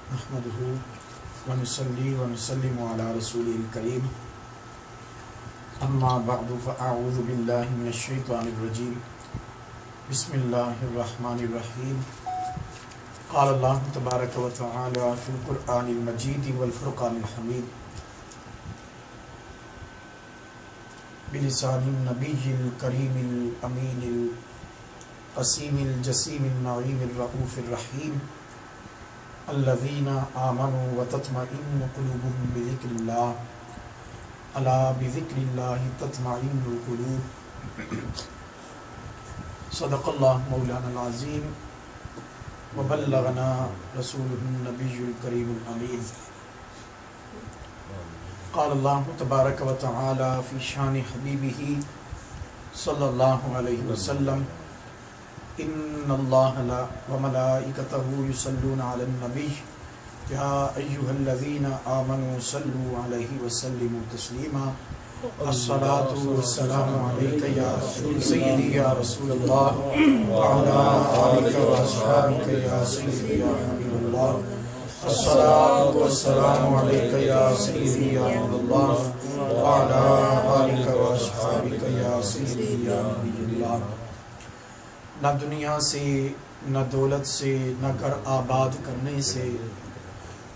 نحمده ونصلي ونسلم على رسوله الكريم اما بعد فاعوذ بالله من الشيطان الرجيم بسم الله الرحمن الرحيم قال الله تبارك وتعالى في القرآن المجيد والفرقان الحميد بلسان النبي الكريم الأمين القسيم الجسيم النعيم الرؤوف الرحيم الذين آمنوا وتطمئن قلوبهم بذكر الله ألا بذكر الله تطمئن القلوب صدق الله مولانا العظيم وبلغنا رسوله النبي الكريم الأمين قال الله تبارك وتعالى في شان حبيبه صلى الله عليه وسلم ان الله وملائكته يصلون على النبي يا ايها الذين امنوا صلوا عليه وسلموا تسليما الصلاة والسلام عليك يا سيدي يا رسول الله وعلى آلك واصحابك يا سيدي يا حبيب الله الصلاة والسلام عليك يا سيدي يا نور الله وعلى آلك واصحابك يا سيدي يا نبي الله نہ دنیا سے نہ دولت سے نہ گھر آباد کرنے سے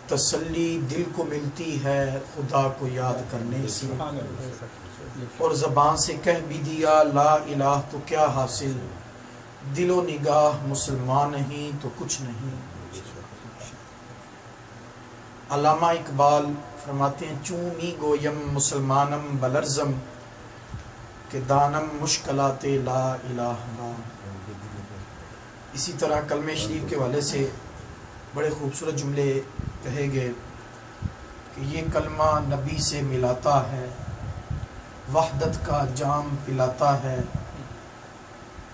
تسلی دل کو ملتی ہے خدا کو یاد کرنے سے اور زبان سے کہہ بھی دیا لا الہ تو کیا حاصل دل و نگاہ مسلمان نہیں تو کچھ نہیں۔ علامہ اقبال فرماتے ہیں چونی گویم مسلمانم بلرزم کہ دانم مشکلات لا الہ لا۔ اسی طرح کلمہ شریف کے حوالے سے بڑے خوبصورت جملے کہے گئے کہ یہ کلمہ نبی سے ملاتا ہے، وحدت کا جام پلاتا ہے،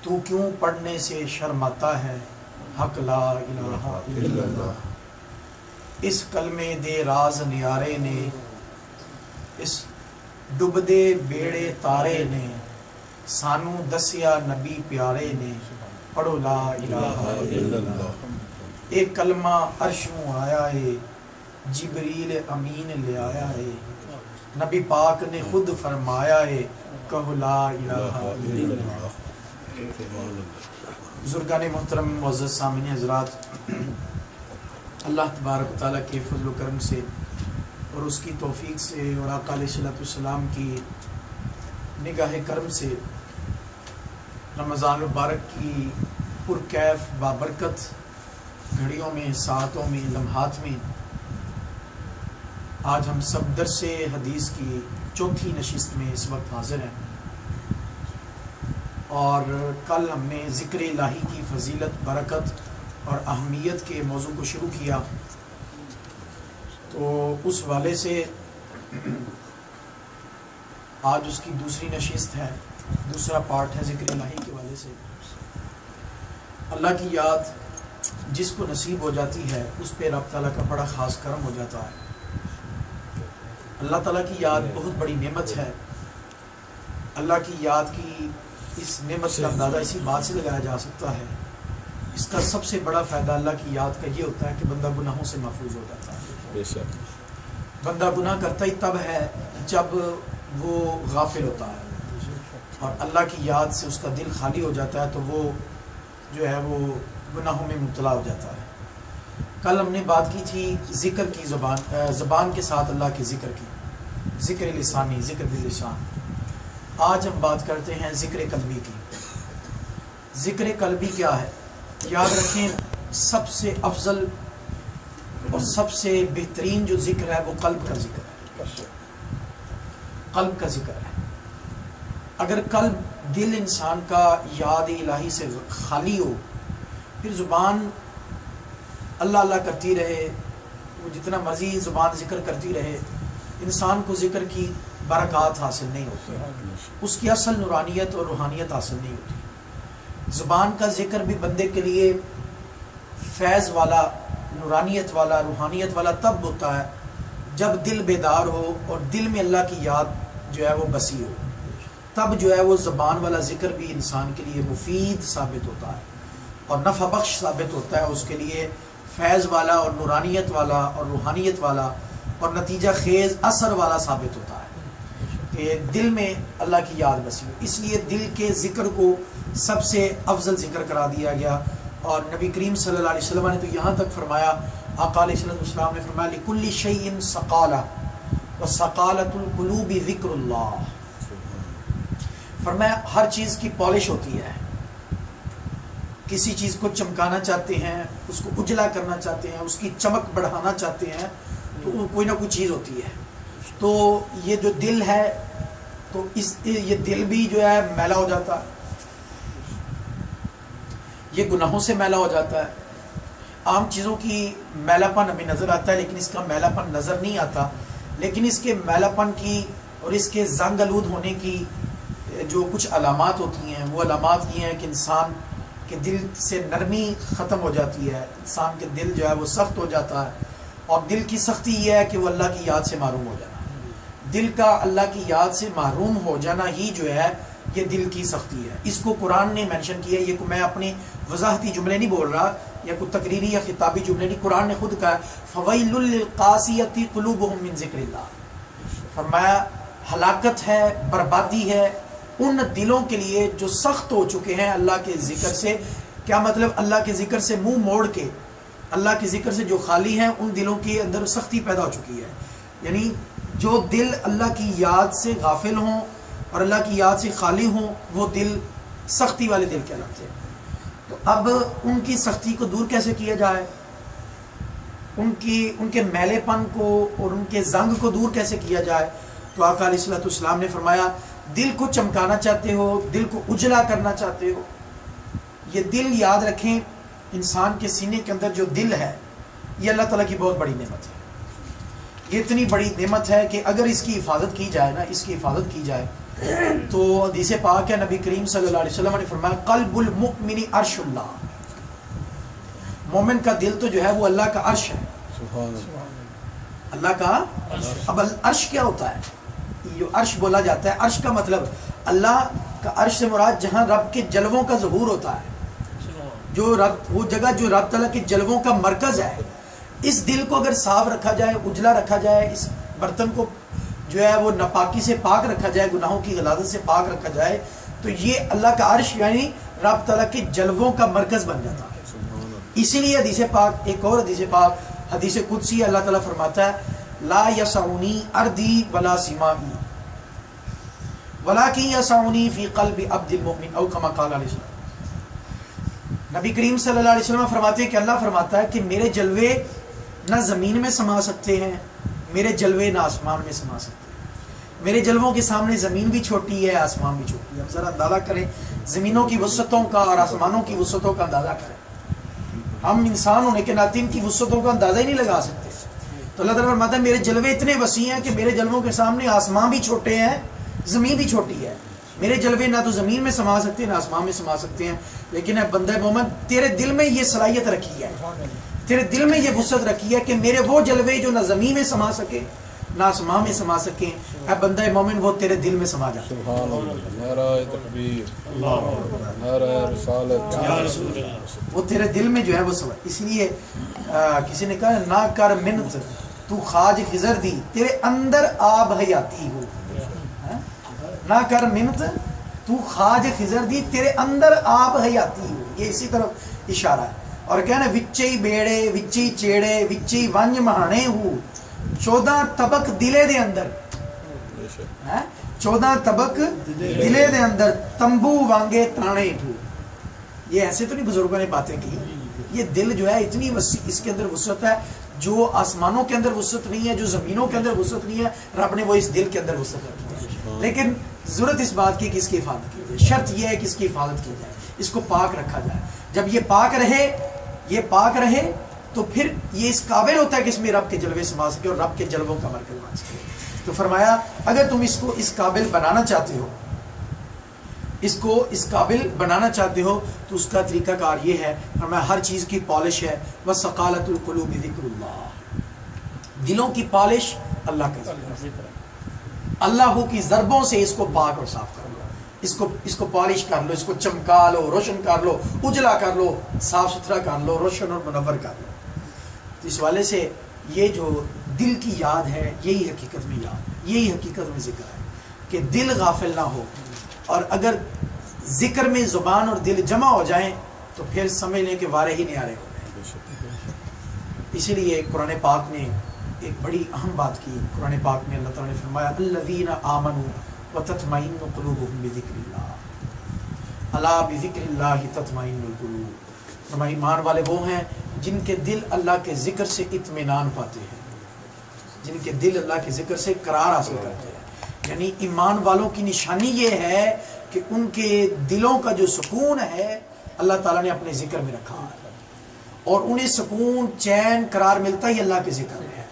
تو کیوں پڑھنے سے شرماتا ہے، حق لا الہ الا اللہ۔ اس کلمے دے راز نیارے نے، اس ڈبدے بیڑے تارے نے، سانو دسیا نبی پیارے نے، پڑھو لا الہ الا اللہ۔ ایک کلمہ عرشوں آیا ہے، جبریل امین لے آیا ہے، نبی پاک نے خود فرمایا ہے کہو لا الہ الا اللہ۔ بزرگان محترم معزز سامعین حضرات، اللہ تبارک و تعالیٰ کے فضل و کرم سے اور اس کی توفیق سے اور آقا علیہ الصلوۃ والسلام کی نگاہ کرم سے رمضان المبارک کی پرکیف بابرکت گھڑیوں میں، ساعتوں میں، لمحات میں آج ہم سب درس حدیث کی چوتھی نشست میں اس وقت حاضر ہیں، اور کل ہم نے ذکر الہی کی فضیلت، برکت اور اہمیت کے موضوع کو شروع کیا، تو اس والے سے آج اس کی دوسری نشست ہے، دوسرا پارٹ ہے ذکر الہی کے والے سے۔ اللہ کی یاد جس کو نصیب ہو جاتی ہے اس پہ رب تعالیٰ کا بڑا خاص کرم ہو جاتا ہے۔ اللہ تعالیٰ کی یاد بہت بڑی نعمت ہے۔ اللہ کی یاد کی اس نعمت کا اندازہ اسی بات سے لگایا جا سکتا ہے، اس کا سب سے بڑا فائدہ اللہ کی یاد کا یہ ہوتا ہے کہ بندہ گناہوں سے محفوظ ہو جاتا ہے۔ بے شک بندہ گناہ کرتا ہی تب ہے جب وہ غافل ہوتا ہے، اور اللہ کی یاد سے اس کا دل خالی ہو جاتا ہے تو وہ جو ہے وہ گناہوں میں مبتلا ہو جاتا ہے۔ کل ہم نے بات کی تھی ذکر کی، زبان کے ساتھ اللہ کے ذکر کی، ذکر لسانی، ذکر باللسان۔ آج ہم بات کرتے ہیں ذکر قلبی کی۔ ذکر قلبی کیا ہے؟ یاد رکھیں سب سے افضل اور سب سے بہترین جو ذکر ہے وہ قلب کا ذکر ہے، قلب کا ذکر ہے۔ اگر قلب، دل انسان کا یاد الہی سے خالی ہو، پھر زبان اللہ اللہ کرتی رہے، وہ جتنا مرضی زبان ذکر کرتی رہے، انسان کو ذکر کی برکات حاصل نہیں ہوتی، اس کی اصل نورانیت اور روحانیت حاصل نہیں ہوتی۔ زبان کا ذکر بھی بندے کے لیے فیض والا، نورانیت والا، روحانیت والا تب ہوتا ہے جب دل بیدار ہو اور دل میں اللہ کی یاد جو ہے وہ بسی ہو، تب جو ہے وہ زبان والا ذکر بھی انسان کے لیے مفید ثابت ہوتا ہے اور نفع بخش ثابت ہوتا ہے، اس کے لیے فیض والا اور نورانیت والا اور روحانیت والا اور نتیجہ خیز اثر والا ثابت ہوتا ہے کہ دل میں اللہ کی یاد بسی ہو. اس لیے دل کے ذکر کو سب سے افضل ذکر کرا دیا گیا. اور نبی کریم صلی اللہ علیہ وسلم نے تو یہاں تک فرمایا، آقا علیہ السلام نے فرمایا لِكُلِّ شَيْءٍ سَقَالَةٌ وَسَقَالَةُ الْقُلُوبِ ذِكْرُ اللَّهِ. فرمایا ہر چیز کی پالش ہوتی ہے. کسی چیز کو چمکانا چاہتے ہیں، اس کو اجلا کرنا چاہتے ہیں، اس کی چمک بڑھانا چاہتے ہیں، تو کوئی نہ کوئی چیز ہوتی ہے. تو یہ جو دل ہے، تو یہ دل بھی جو ہے میلا ہو جاتا ہے، یہ گناہوں سے میلا ہو جاتا ہے. عام چیزوں کی میلا پن ہمیں نظر آتا ہے، لیکن اس کا میلا پن نظر نہیں آتا. لیکن اس کے میلا پن کی اور اس کے زنگ آلود ہونے کی جو کچھ علامات ہوتی ہیں، وہ علامات یہ ہیں کہ انسان کے دل سے نرمی ختم ہو جاتی ہے، انسان کے دل جو ہے وہ سخت ہو جاتا ہے. اور دل کی سختی یہ ہے کہ وہ اللہ کی یاد سے محروم ہو جانا. دل کا اللہ کی یاد سے محروم ہو جانا ہی جو ہے یہ دل کی سختی ہے. اس کو قرآن نے مینشن کیا ہے. یہ میں اپنی وضاحتی جملے نہیں بول رہا یا کوئی تقریری یا خطابی جملے نہیں، قرآن نے خود کہا ہے فَوَيْلٌ لِلْقَاسِيَةِ قُلُوبُهُم مِّن ذِكْرِ اللَّهِ. فرمایا ہلاکت ہے، بربادی ہے ان دلوں کے لیے جو سخت ہو چکے ہیں اللہ کے ذکر سے. کیا مطلب؟ اللہ کے ذکر سے منہ موڑ کے، اللہ کے ذکر سے جو خالی ہیں ان دلوں کے اندر سختی پیدا ہو چکی ہے. یعنی جو دل اللہ کی یاد سے غافل ہوں اور اللہ کی یاد سے خالی ہوں، وہ دل سختی والے دل کہلاتے ہیں. تو اب ان کی سختی کو دور کیسے کیا جائے، ان کے میلے پن کو اور ان کے زنگ کو دور کیسے کیا جائے؟ تو آقا علیہ السلام نے فرمایا دل کو چمکانا چاہتے ہو، دل کو اجلا کرنا چاہتے ہو، یہ دل یاد رکھیں، انسان کے سینے کے اندر جو دل ہے یہ اللہ تعالیٰ کی بہت بڑی نعمت ہے. یہ اتنی بڑی نعمت ہے کہ اگر اس کی حفاظت کی جائے نا، اس کی حفاظت کی جائے تو حدیث پاک ہے، نبی کریم صلی اللہ علیہ وسلم نے فرمایا قلب المؤمن عرش اللہ. مومن کا دل تو جو ہے وہ اللہ کا عرش ہے. اللہ کا اب عرش کیا ہوتا ہے؟ جو عرش بولا جاتا ہے، عرش کا مطلب اللہ کا عرش سے مراد جہاں رب کے جلووں کا ظہور ہوتا ہے، وہ جگہ جو رب تعالیٰ کے جلووں کا مرکز ہے. اس دل کو اگر صاف رکھا جائے، اجلا رکھا جائے، اس برتن کو جو ہے وہ ناپاکی سے پاک رکھا جائے، گناہوں کی غلاظت سے پاک رکھا جائے، تو یہ اللہ کا عرش یعنی رب تعالیٰ کے جلووں کا مرکز بن جاتا ہے. اسی لیے حدیث پاک، ایک اور حدیث پاک، حدیث قدسی، اللہ تعالیٰ فرماتا ہے لا یسعنی ارضی ولا سمائی ولکن یسعنی فی قلب عبد المؤمن او کما قال علیہ السلام. نبی کریم صلی اللہ علیہ وسلم فرماتے ہیں کہ اللہ فرماتا ہے کہ میرے جلوے نہ زمین میں سما سکتے ہیں، میرے جلوے نہ آسمان میں سما سکتے ہیں. میرے جلووں کے سامنے زمین بھی چھوٹی ہے، آسمان بھی چھوٹی ہے. اب ذرا اندازہ کریں زمینوں کی وسعتوں کا اور آسمانوں کی وسعتوں کا اندازہ کریں. ہم انسان ہونے کے ناطے ان کی وسعتوں کا اندازہ ہی نہیں لگا سکتے. تو اللہ تعالیٰ فرماتا ہے میرے جلوے اتنے وسیع ہیں کہ میرے جلووں کے سامنے آسمان بھی چھوٹے ہیں، زمین بھی چھوٹی ہے. میرے جلوے نہ تو زمین میں سما سکتے ہیں نہ آسمان میں سما سکتے ہیں. لیکن اے بندہ مومن، تیرے دل میں یہ صلاحیت رکھی ہے، تیرے دل میں یہ وسعت رکھی ہے کہ میرے وہ جلوے جو نہ زمین میں سما سکے نہ آسمان میں سما سکیں، اے بندہ مومن وہ تیرے دل میں سما جاتے ہیں. سبحان اللہ، نعرہ تکبیر، نعرہ رسالت، وہ تیرے دل میں جو ہے وہ سما. اس لیے کسی نے کہا نہ کر منت تو خواج خضر دی تیرے اندر آب حیاتی ہو. نہ کر منت تو خواج خضر دی تیرے اندر آب حیاتی ہو. یہ اسی طرف اشارہ ہے. اور کہنا وچے بیڑے وچی چیڑے وچی ونج مہانے ہو 14 طبق دلے دے اندر، 14 طبق دلے دے اندر تمبو وانگے تانے ہو. یہ ایسے تو نہیں بزرگوں نے باتیں کی. یہ دل جو ہے اتنی وسیع، اس کے اندر وسعت ہے جو آسمانوں کے اندر وسعت نہیں ہے، جو زمینوں کے اندر وسعت نہیں ہے. رب نے وہ اس دل کے اندر وسعت رکھی ہے. لیکن ضرورت اس بات کی کہ اس کی حفاظت کی جائے. شرط یہ ہے کہ اس کی حفاظت کی جائے، اس کو پاک رکھا جائے. جب یہ پاک رہے تو پھر یہ اس قابل ہوتا ہے کہ اس میں رب کے جلوے سما سکے اور رب کے جلووں کا مرکز بن سکے. تو فرمایا اگر تم اس کو اس قابل بنانا چاہتے ہو، اس کو اس قابل بنانا چاہتے ہو تو اس کا طریقہ کار یہ ہے. فرمایا ہر چیز کی پالش ہے وَسَقَالَةُ الْقُلُوبِ ذِكْرُ اللَّهِ. دلوں کی پالش اللہ کا ذکر، اللہ کی ضربوں سے اس کو پاک اور صاف کر لو. اس کو پالش کر لو، اس کو چمکا لو، روشن کر لو، اجلا کر لو، صاف ستھرا کر لو، روشن اور منور کر لو. تو اس والے سے یہ جو دل کی یاد ہے یہی حقیقت میں یاد، یہی حقیقت میں ذکر ہے کہ دل غافل نہ ہو، اور اگر ذکر میں زبان اور دل جمع ہو جائیں تو پھر سمجھ لیں کہ وارے ہی نیارے ہو گئے۔ اسی لیے قرآن پاک نے ایک بڑی اہم بات کی۔ قرآن پاک میں اللہ تعالیٰ نے فرمایا الذین آمنوا وتطمئن قلوبهم بذکر اللہ، الا بذکر اللہ تطمئن القلوب۔ فرمایا ایمان والے وہ ہیں جن کے دل اللہ کے ذکر سے اطمینان پاتے ہیں، جن کے دل اللہ کے ذکر سے قرار حاصل کرتے ہیں۔ یعنی ایمان والوں کی نشانی یہ ہے کہ ان کے دلوں کا جو سکون ہے اللہ تعالیٰ نے اپنے ذکر میں رکھا ہے، اور انہیں سکون چین قرار ملتا ہی اللہ کے ذکر میں ہے۔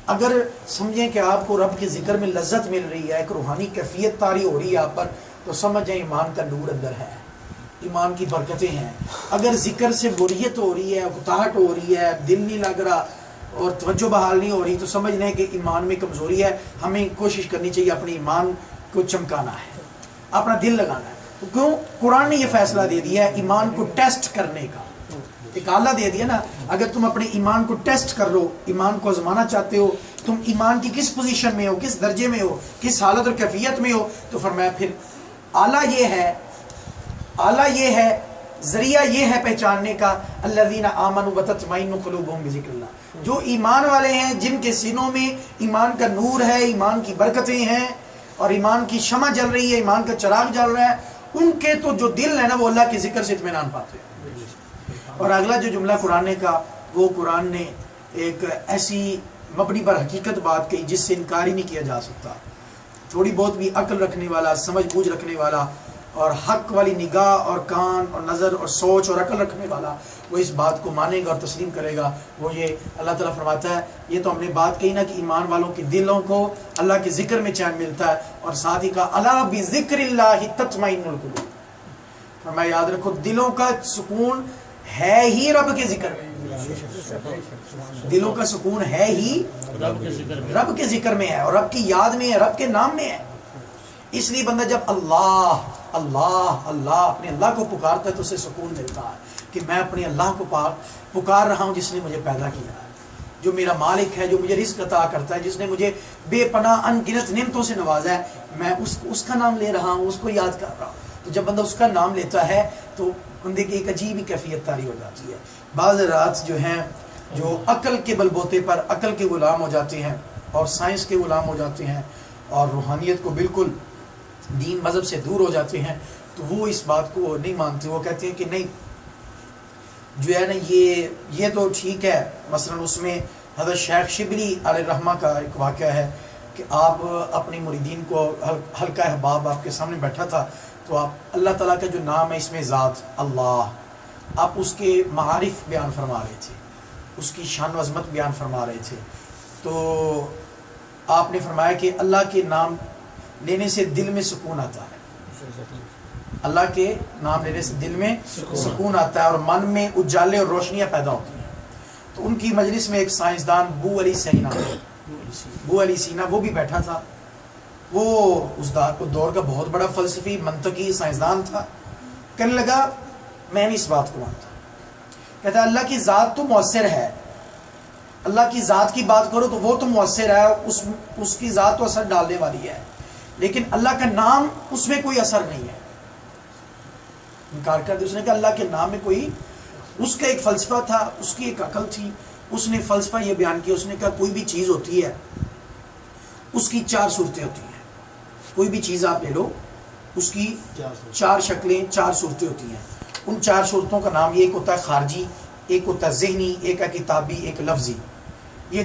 اگر سمجھیں کہ آپ کو رب کے ذکر میں لذت مل رہی ہے، ایک روحانی کیفیت طاری ہو رہی ہے آپ پر، تو سمجھ جائیں ایمان کا نور اندر ہے، ایمان کی برکتیں ہیں۔ اگر ذکر سے بوریت ہو رہی ہے، اکتاہٹ ہو رہی ہے، دل نہیں لگ رہا اور توجہ بحال نہیں ہو رہی، تو سمجھ لیں کہ ایمان میں کمزوری ہے۔ ہمیں کوشش کرنی چاہیے اپنے ایمان کو چمکانا ہے، اپنا دل لگانا ہے۔ تو کیوں قرآن نے یہ فیصلہ دے دیا ہے ایمان کو ٹیسٹ کرنے کا، ایک آلہ دے دیا نا۔ اگر تم اپنے ایمان کو ٹیسٹ کر لو، ایمان کو آزمانا چاہتے ہو، تم ایمان کی کس پوزیشن میں ہو، کس درجے میں ہو، کس حالت اور کیفیت میں ہو، تو فرمایا پھر آلہ یہ ہے ذریعہ یہ ہے پہچاننے کا الذین آمنوا وتطمئن قلوبهم بذکر اللہ، جو ایمان والے ہیں جن کے سینوں میں ایمان کا نور ہے، ایمان کی برکتیں ہیں اور ایمان کی شمع جل رہی ہے، ایمان کا چراغ جل رہا ہے، ان کے تو جو دل ہے نا وہ اللہ کے ذکر سے اطمینان پاتے ہیں۔ اور اگلا جو جملہ قرآن نے کہا، وہ قرآن نے ایک ایسی مبنی پر حقیقت بات کہی جس سے انکار ہی نہیں کیا جا سکتا۔ تھوڑی بہت بھی عقل رکھنے والا، سمجھ بوجھ رکھنے والا اور حق والی نگاہ اور کان اور نظر اور سوچ اور عقل رکھنے والا وہ اس بات کو مانے گا اور تسلیم کرے گا۔ وہ یہ اللہ تعالیٰ فرماتا ہے، یہ تو ہم نے بات کہی نا کہ ایمان والوں کے دلوں کو اللہ کے ذکر میں چین ملتا ہے، اور ساتھ ہی کہا الا بذکر اللہ تطمئن القلوب۔ فرمایا یاد رکھو دلوں کا سکون ہے ہی رب کے ذکر میں، دلوں کا سکون ہے ہی رب کے ذکر میں ہے، اور رب کی یاد میں ہے، رب کے نام میں ہے۔ اس لیے بندہ جب اللہ اللہ اللہ اپنے اللہ کو پکارتا ہے تو اسے سکون ملتا ہے کہ میں اپنے اللہ کو پکار رہا ہوں جس نے مجھے پیدا کیا ہے، جو میرا مالک ہے، جو مجھے رزق عطا کرتا ہے، جس نے مجھے بے پناہ ان گنت نعمتوں سے نوازا ہے، میں اس کا نام لے رہا ہوں، اس کو یاد کر رہا ہوں۔ تو جب بندہ اس کا نام لیتا ہے تو بندے کی ایک عجیب ہی کیفیت طاری ہو جاتی ہے۔ بعض رات جو ہیں جو عقل کے بل بوتے پر عقل کے غلام ہو جاتے ہیں اور سائنس کے غلام ہو جاتے ہیں اور روحانیت کو بالکل دین مذہب سے دور ہو جاتے ہیں، تو وہ اس بات کو نہیں مانتے۔ وہ کہتے ہیں کہ نہیں جو ہے نا یہ تو ٹھیک ہے۔ مثلا اس میں حضرت شیخ شبلی علیہ الرحمہ کا ایک واقعہ ہے کہ آپ اپنی مریدین کو حلقہ احباب آپ کے سامنے بیٹھا تھا، تو آپ اللہ تعالیٰ کا جو نام ہے اس میں ذات اللہ، آپ اس کے معارف بیان فرما رہے تھے، اس کی شان و عظمت بیان فرما رہے تھے۔ تو آپ نے فرمایا کہ اللہ کے نام لینے سے دل میں سکون آتا ہے، اللہ کے نام لینے سے دل میں سکون آتا ہے اور من میں اجالے اور روشنیاں پیدا ہوتی ہیں۔ تو ان کی مجلس میں ایک سائنسدان بو علی سینا وہ بھی بیٹھا تھا۔ وہ اس دور کا بہت بڑا فلسفی منطقی سائنسدان تھا۔ کہنے لگا میں نہیں اس بات کو مانتا، کہتا ہے اللہ کی ذات تو مؤثر ہے، اللہ کی ذات کی بات کرو تو وہ تو مؤثر ہے، اس کی ذات تو اثر ڈالنے والی ہے، لیکن اللہ کا نام اس میں کوئی اثر نہیں ہے۔ انکار کر دیا اس نے کہ اللہ کے نام میں کوئی، اس کا ایک فلسفہ تھا، اس کی ایک عقل تھی، اس نے فلسفہ یہ بیان کیا، اس نے کہا کوئی بھی چیز ہوتی ہے اس کی 4 صورتیں ہوتی ہیں، کوئی بھی چیز آپ لے لو اس کی 4 شکلیں 4 صورتیں ہوتی ہیں۔ ان 4 صورتوں کا نام یہ ایک ہوتا ہے خارجی، ایک ہوتا ہے ذہنی، ایک ہے کتابی، ایک لفظی۔ یہ